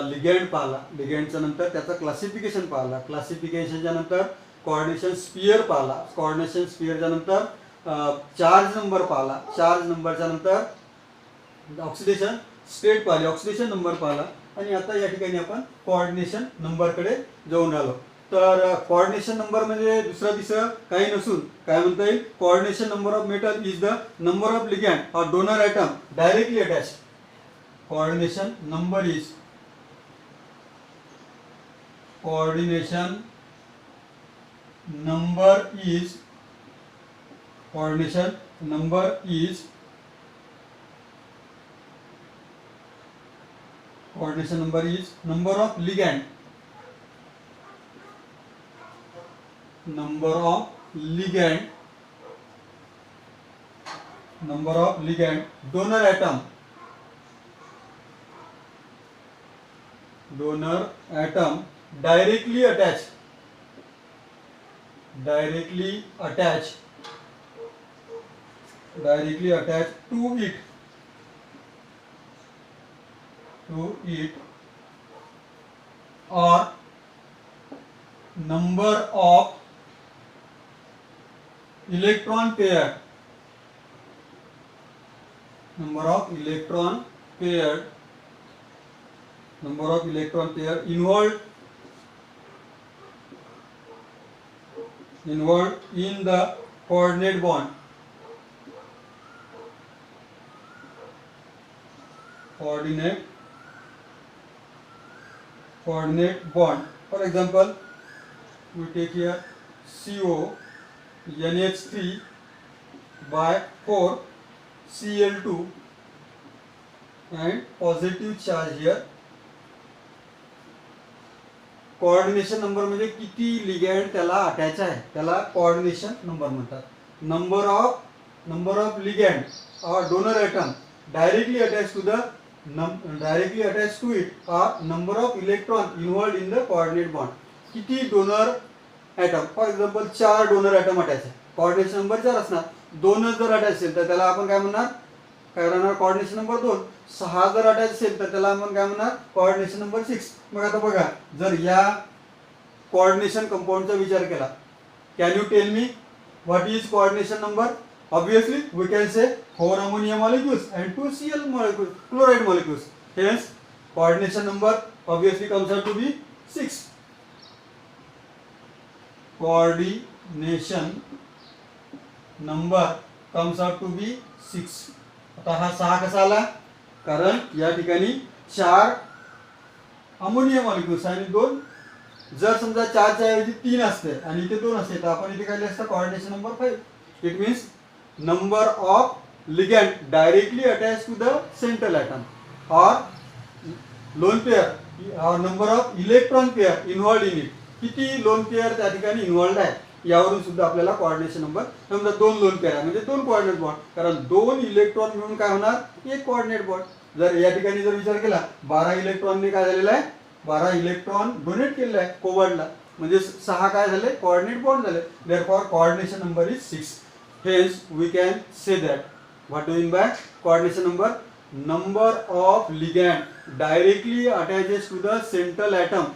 लिगेंड पाहिला, लिगेंडच्या नंतर त्याचं क्लासिफिकेशन पाहिला, क्लासिफिकेशनच्या नंतर कोऑर्डिनेशन स्पियर पाहिला, कोऑर्डिनेशन स्पियरच्या नंतर चार्ज नंबर पाहिला, चार्ज नंबरच्या नंतर ऑक्सिडेशन स्टेट पाहिली, ऑक्सिडेशन नंबर पाहिला. आणि आता या ठिकाणी आपण कोऑर्डिनेशन नंबरकडे जाऊन राहिलो. तर कोऑर्डिनेशन नंबर म्हणजे दुसरा तिसरं काही नसून काय म्हणता येईल, coordination number of metal is the number of ligand और donor atom directly attach. Coordination number is coordination number is coordination number is coordination number is number of ligand number of ligand number of ligand donor atom directly attached to it or number of electron pair involved in the coordinate bond. Coordinate bond. For example, we take here CO NH3 by 4 Cl2 and positive charge here. Coordination number म्हणजे किती ligand त्याला attach आहे त्याला coordination number म्हणतात. Number of ligand और donor atom directly attach to it और number of electron involved in the coordinate bond. किती donor atom, for example 4 donor atom attach आहे, कोऑर्डिनेशन नंबर 4 असणार. 2च जर अटॅच असेल तर त्याला आपण काय म्हणणार, काय राहणार कोऑर्डिनेशन नंबर 2. 6 जर अटॅच असेल तर त्याला आपण काय म्हणणार कोऑर्डिनेशन नंबर 6. मग आता बघा, जर या कोऑर्डिनेशन कंपाऊंडचा विचार केला, can you tell me what is coordination number? Obviously we can say 4 ammonia molecules and 2 Cl molecules, chloride molecules. Hence coordination number obviously comes out to be 6. Coordination number comes out to be 6. आता हा 6 कसा आला, कारण या ठिकाणी 4 ammonia molecules आणि 2, जर समजा 4 च्या ऐवजी 3 असते आणि इथे 2 असते तर आपण इथे काय लिहिलं असतं coordination number 5. It means number of ligand directly attach to the central atom और लोन पेयर और number of electron pair involved in it. किती लोन पेयर त्या ठिकाणी इन्वॉल्व्ड आहे यावरून सुद्धा आपल्याला कोऑर्डिनेशन नंबर. समजा 2 लोन पेयर आहे म्हणजे 2 कोऑर्डिनेट बॉन्ड, कारण 2 इलेक्ट्रॉन मिळून काय होणार एक कोऑर्डिनेट बॉन्ड. जर या ठिकाणी जर विचार केला 12 इलेक्ट्रॉनने काय झालेला आहे, 12 इलेक्ट्रॉन डोनेट केलेला आहे कोबॉन्डला, म्हणजे 6 काय झाले कोऑर्डिनेट बॉन्ड झाले. Therefore coordination number is 6. Hence we can say that what do you mean by coordination number? Number of ligand directly attaches to the central atom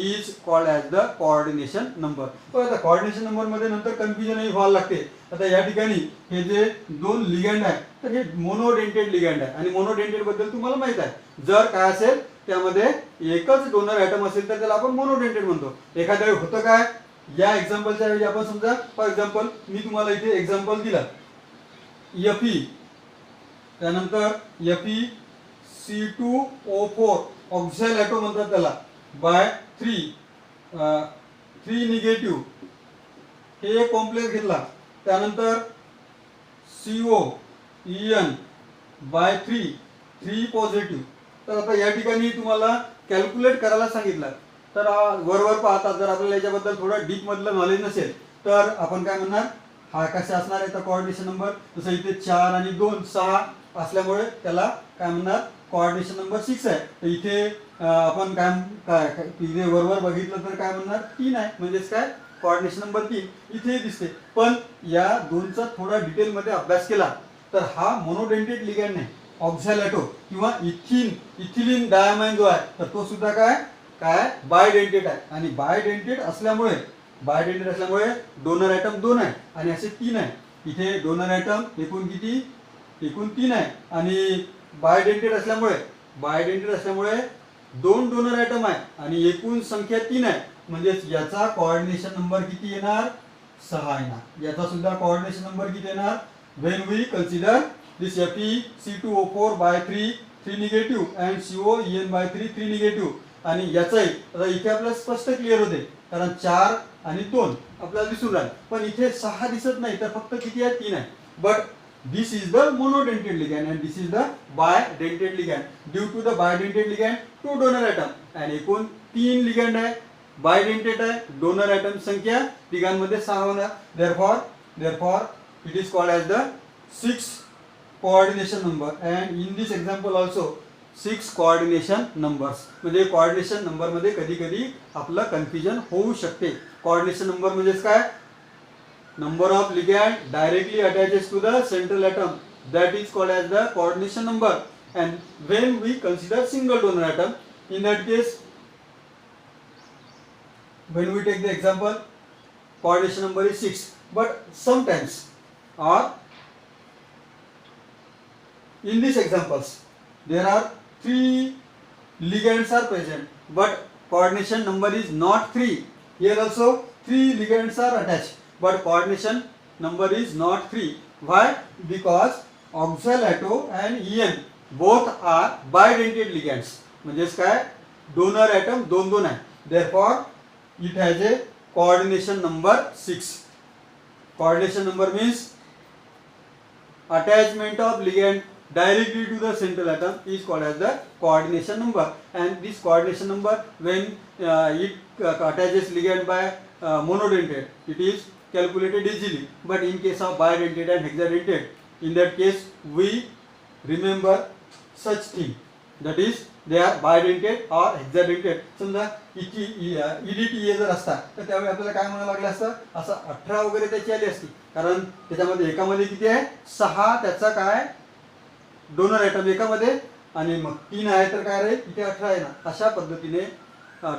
is called as the coordination number. तर आता coordination number मध्ये नंतर confusion ही व्हायला लागते. आता या ठिकाणी हे जे 2 ligand आहे तर हे मोनोडेंटेड लिगॅंड आहे आणि मोनोडेंटेड बद्दल तुम्हाला माहित आहे, जर काय असेल त्यामध्ये एकच डोनर एटम असेल तर त्याला आपण मोनोडेंटेड म्हणतो. एखाद्या वेळी होतं काय, या एक्झाम्पलच्या ऐवजी आपण समजा फॉर एक्झाम्पल मी तुम्हाला इथे एक्झाम्पल दिला Fe, त्यानंतर FeC2O4 ऑक्झॅल ॲटो म्हणतात त्याला बाय 3 निगेटिव्ह हे एक कॉम्प्लेक्स घेतला, त्यानंतर COEN बाय 3 पॉझिटिव्ह. तर आता या ठिकाणी तुम्हाला कॅल्क्युलेट करायला सांगितलं तर वरवर पाहता जर आपल्याला याच्याबद्दल थोडं डीप मधलं नॉलेज नसेल तर आपण काय म्हणणार, हा कसा असणार आहे तर कोऑर्डिनेशन नंबर. जसं इथे 4 आणि 2 6 असल्यामुळे त्याला काय म्हणणार कोऑर्डिनेशन नंबर 6 आहे. तर इथे आपण काय इथे वरवर बघितलं तर काय म्हणणार 3 आहे, म्हणजेच काय कोऑर्डिनेशन नंबर 3 इथे दिसते. पण या 2चा थोडा डिटेलमध्ये अभ्यास केला तर हा मोनोडेंटेड लिगॅंड नाही, ऑक्झॅल ॲटो किंवा इथिलीन डायमाइन जो आहे तर तो सुद्धा काय बायडेंटेड आहे. आणि बायडेंटेड असल्यामुळे डोनर ॲटम 2 आहे आणि असे 3 आहे. इथे डोनर ॲटम एकूण किती, एकूण 3 आहे आणि बायडेंटेड असल्यामुळे 2 डोनर ॲटम आहे आणि एकूण संख्या 3 आहे. म्हणजेच याचा कोऑर्डिनेशन नंबर किती येणार 6 येणार. याचा सुद्धा कोऑर्डिनेशन नंबर किती येणार when we consider this Fe C2O4 by 3 negative and COEN by 3 negative. आणि याचाही आता इथे आपल्याला स्पष्ट क्लिअर होते कारण 4 आणि 2 आपल्याला दिसून राहील, पण इथे 6 दिसत नाही तर फक्त किती आहे 3 आहे. But this is the monodentate ligand and this is the bidentate ligand. Due to the bidentate ligand, 2 donor atom and एकूण 3 ligand आहे, bidentate आहे, donor atom संख्या तिघांमध्ये 6 होणार. Therefore it is called as the 6 coordination number and in this example also 6 coordination numbers. म्हणजे coordination number मध्ये कधी कधी आपलं कन्फ्युजन होऊ शकते. coordination number म्हणजे काय number of ligand directly attaches to the central atom, that is called as the coordination number. And when we consider single donor atom, in that case when we take the example coordination number is 6, but sometimes or in these examples there are 3 ligands are present but coordination number is not 3. Here also 3 ligands are attached but coordination number is not 3. Why? Because oxalato and EN both are bidentate ligands. म्हणजेच काय donor atom 2 आहे. Therefore it has a coordination number 6. Coordination number means attachment of ligand directly to the central atom is called as the coordination number. And this coordination number when it attaches ligand by monodentate, it is calculated easily. But in case of bidentate and hexadentate, in that case we remember such thing, that is they are bidentate or hexadentate. समजा EDTA जर असता तर त्यावेळी आपल्याला काय म्हणावं लागलं असतं असं 18 वगैरे त्याची आली असती कारण त्याच्यामध्ये एकामध्ये किती आहे 6 त्याचा काय डोनर ॲटम एकामध्ये आणि मग 3 आहे तर काय राहील इथे 18 आहे ना. अशा पद्धतीने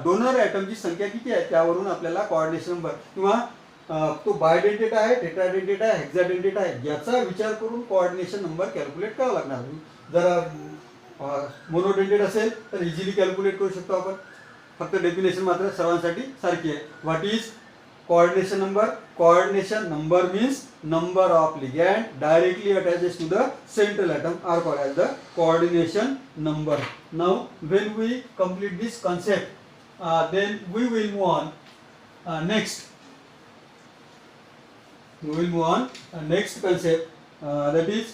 डोनर ॲटमची संख्या किती आहे त्यावरून आपल्याला कोऑर्डिनेशन नंबर किंवा तो बायडेंटेट आहे टेट्राडेंटेट आहे हेक्साडेंटेट आहे याचा विचार करून कोऑर्डिनेशन नंबर कॅल्क्युलेट करावा लागणार. जर मोनोडेंटेट असेल तर इझिली कॅल्क्युलेट करू शकतो आपण. फक्त डेफिनेशन मात्र सर्वांसाठी सारखी आहे. What is coordination number? Coordination number means number of ligand directly attaches to the central atom are called as the coordination number. Now when we complete this concept then we will move on next. We will move on next concept that is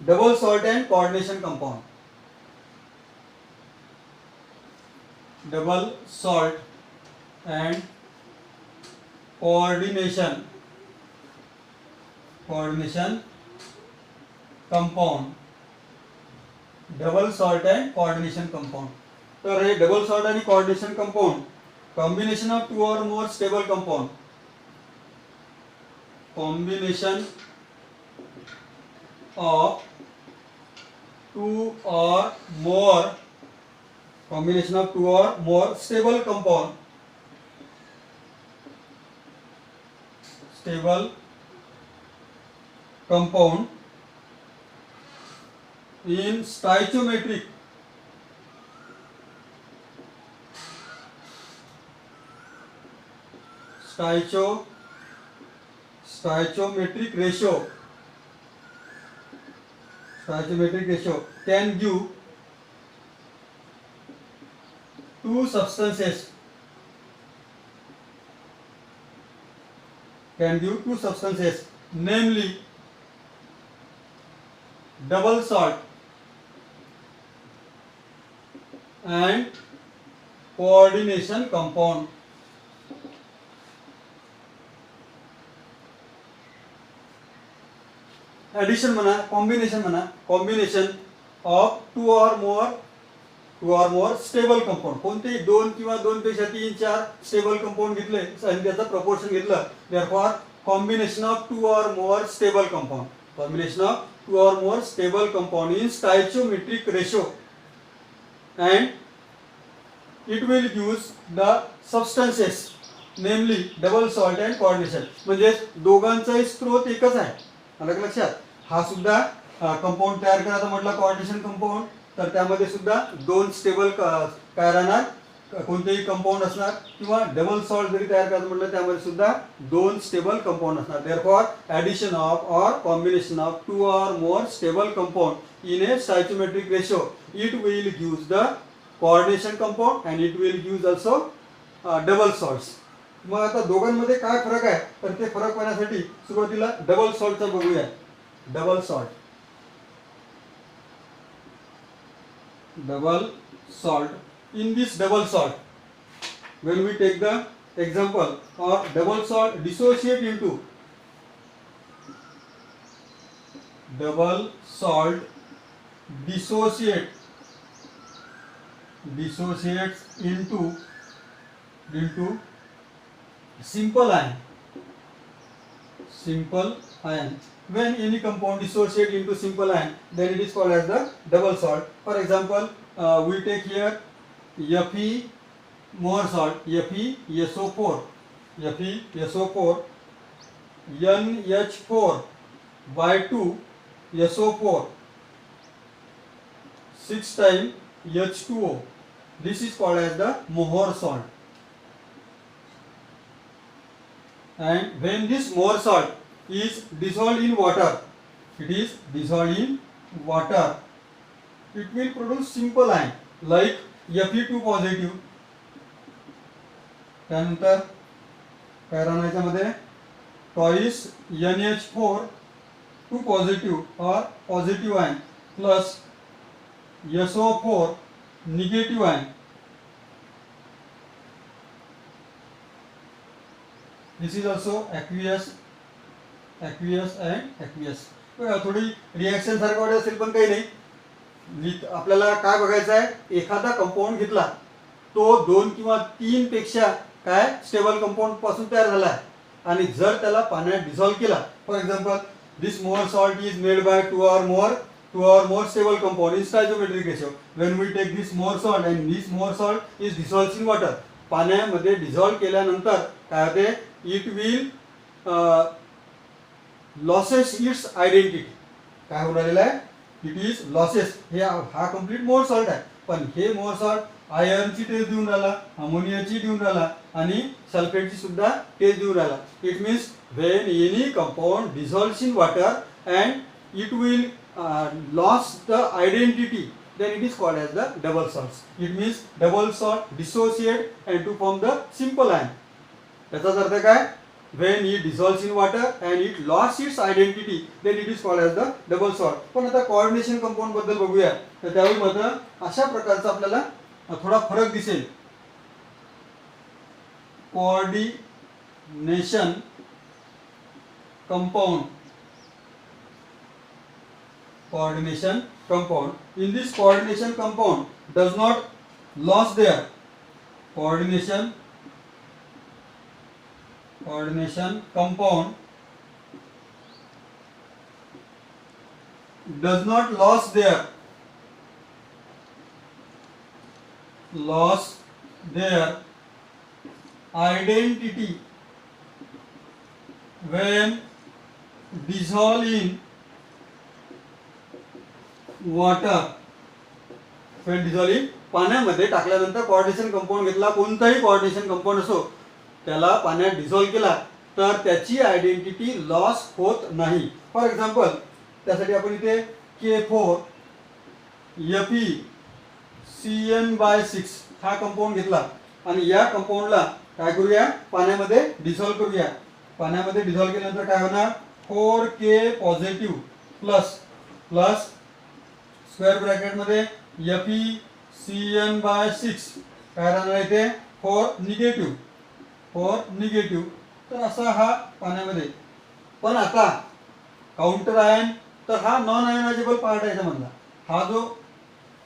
double salt and coordination compound. Double salt and coordination compound. Double salt and coordination compound. तर हे double salt आणि coordination compound combination of 2 or more stable compound. Combination of 2 or more stable compound. Stable compound in stoichiometric stoichiometric ratio can give two substances namely double salt and coordination compound. Addition म्हणा combination म्हणा combination of 2 or more stable compound. कोणतेही 2 किंवा 2 पेक्षा 3 4 stable compound घेतले आणि त्याचं proportion घेतलं. Therefore combination of 2 or more stable compound. Combination of 2 or more stable compound in stoichiometric ratio and it will use the substances namely double salt and coordination. म्हणजे दोघांचाही स्त्रोत एकच आहे. अलग लक्षात. हा सुद्धा कंपाऊंड तयार करायचा म्हटलं कोऑर्डिनेशन कंपाऊंड तर त्यामध्ये सुद्धा 2 स्टेबल काय राहणार कोणतेही कंपाऊंड असणार किंवा डबल सॉल्ट जरी तयार करायचं म्हटलं त्यामध्ये सुद्धा दोन स्टेबल कंपाऊंड असणार. Therefore addition of or combination of two or more stable compound in a stoichiometric ratio it will gives the coordination compound and it will gives also double salts. मग आता दोघांमध्ये काय फरक आहे तर ते फरक पाहण्यासाठी सुरुवातीला डबल सॉल्टचा बघूया. Double salt, double salt. In this double salt, when we take the example of double salt dissociate into double salt dissociates into simple ion. When any compound dissociate into simple ion, then it is called as the double salt. For example, we take here Fe more salt, FeSO4, NH4 by 2 SO4, 6 times H2O. This is called as the Mohr salt. And when this Mohr salt is dissolved in water, it will produce simple ion like Fe2 positive. त्यानंतर काय राहणार याच्यामध्ये twice NH4 2 positive or positive ion plus SO4 negative ion. This is also aqueous and aqueous. थोडी reaction सारखं वाटत असेल पण काही नाही. आपल्याला काय बघायचं आहे, एखादा कंपाऊंड घेतला तो 2 किंवा 3 पेक्षा काय स्टेबल कंपाऊंड पासून तयार झाला आहे आणि जर त्याला पाण्यात डिसॉल्व्ह केला. For example this more salt is made by 2 or more stable compound in stoichiometric ratio. When we take this more salt and this more salt is dissolved in water, पाण्यामध्ये डिसॉल्व्ह केल्यानंतर काय होते, it will losses it's identity. काय होऊन राहिलेलं आहे, it is losses. हे हा complete मोर salt आहे पण हे मोर सॉल्ट आयर्नची टेस्ट देऊन राहिला, अमोनियाची देऊन राहिला आणि सल्फेटची सुद्धा टेस्ट देऊन राहिला. It means when any compound dissolves in water and it will loss the identity, then it is called as the double salts. It means double salt dissociate and to form the simple ion. याचाच अर्थ काय, when it dissolves in water and it lost its identity, then it is called as the double salt. पण आता coordination compound बद्दल बघूया. तर त्यावेळी मात्र अशा प्रकारचा आपल्याला थोडा फरक दिसेल. Coordination compound, in this coordination compound does not lose their coordination compound does not lose their identity when dissolved in water. when dissolved in पाण्यामध्ये टाकल्यानंतर कोऑर्डिनेशन कंपाऊंड घेतला, कोणताही कोऑर्डिनेशन कंपाऊंड असो त्याला पाण्यात डिसॉल्व्ह केला तर त्याची आयडेंटिटी लॉस होत नाही. फॉर एक्झाम्पल त्यासाठी आपण इथे K4 FeCN/6 हा कंपाऊंड घेतला आणि या कंपाऊंडला काय करूया, पाण्यामध्ये डिसॉल्व्ह करूया. पाण्यामध्ये डिसॉल्व्ह केल्यानंतर काय होणार, 4K positive plus square bracket मध्ये FeCN/6 काय राहणार इथे 4 निगेटिव्ह. तर असा हा पाण्यामध्ये. पण आता काउंटर आयन, तर हा नॉन आयोनायझेबल पार्ट आहे याच्यामधला. हा जो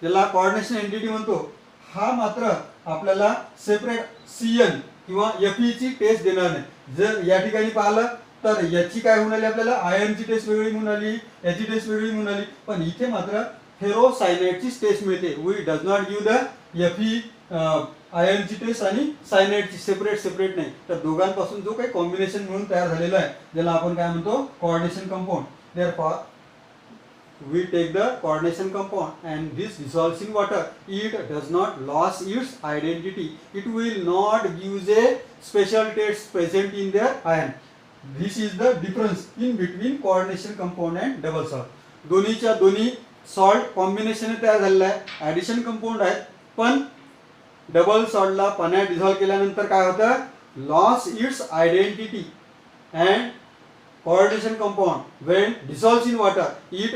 ज्याला कोऑर्डिनेशन एंटिटी म्हणतो हा मात्र आपल्याला सेपरेट CN किंवा Fe ची टेस्ट देणार नाही. जर या ठिकाणी पाहिलं तर याची काय होऊन आली, आपल्याला आयर्नची टेस्ट वेगळी म्हणून आली, याची टेस्ट वेगळी म्हणून आली. पण इथे मात्र फेरोसायनाइडची टेस्ट मिळते. We does not give the Fe आयर्नची टेस्ट आणि सायनाइडची सेपरेट नाही. तर दोघांपासून जो काही कॉम्बिनेशन म्हणून तयार झालेला आहे ज्याला आपण काय म्हणतो coordination compound. Therefore we take the coordination compound and this dissolves in water, it does not lose its identity. It will not give a special taste present in their ion. This is the difference in between coordination compound and double salt. दोन्हीच्या दोन्ही salt combination तयार झालेलं आहे, addition compound आहेत, पण double सॉल्टला पाण्यात dissolve केल्यानंतर काय होतं, loss it's identity. And coordination compound when dissolves in water it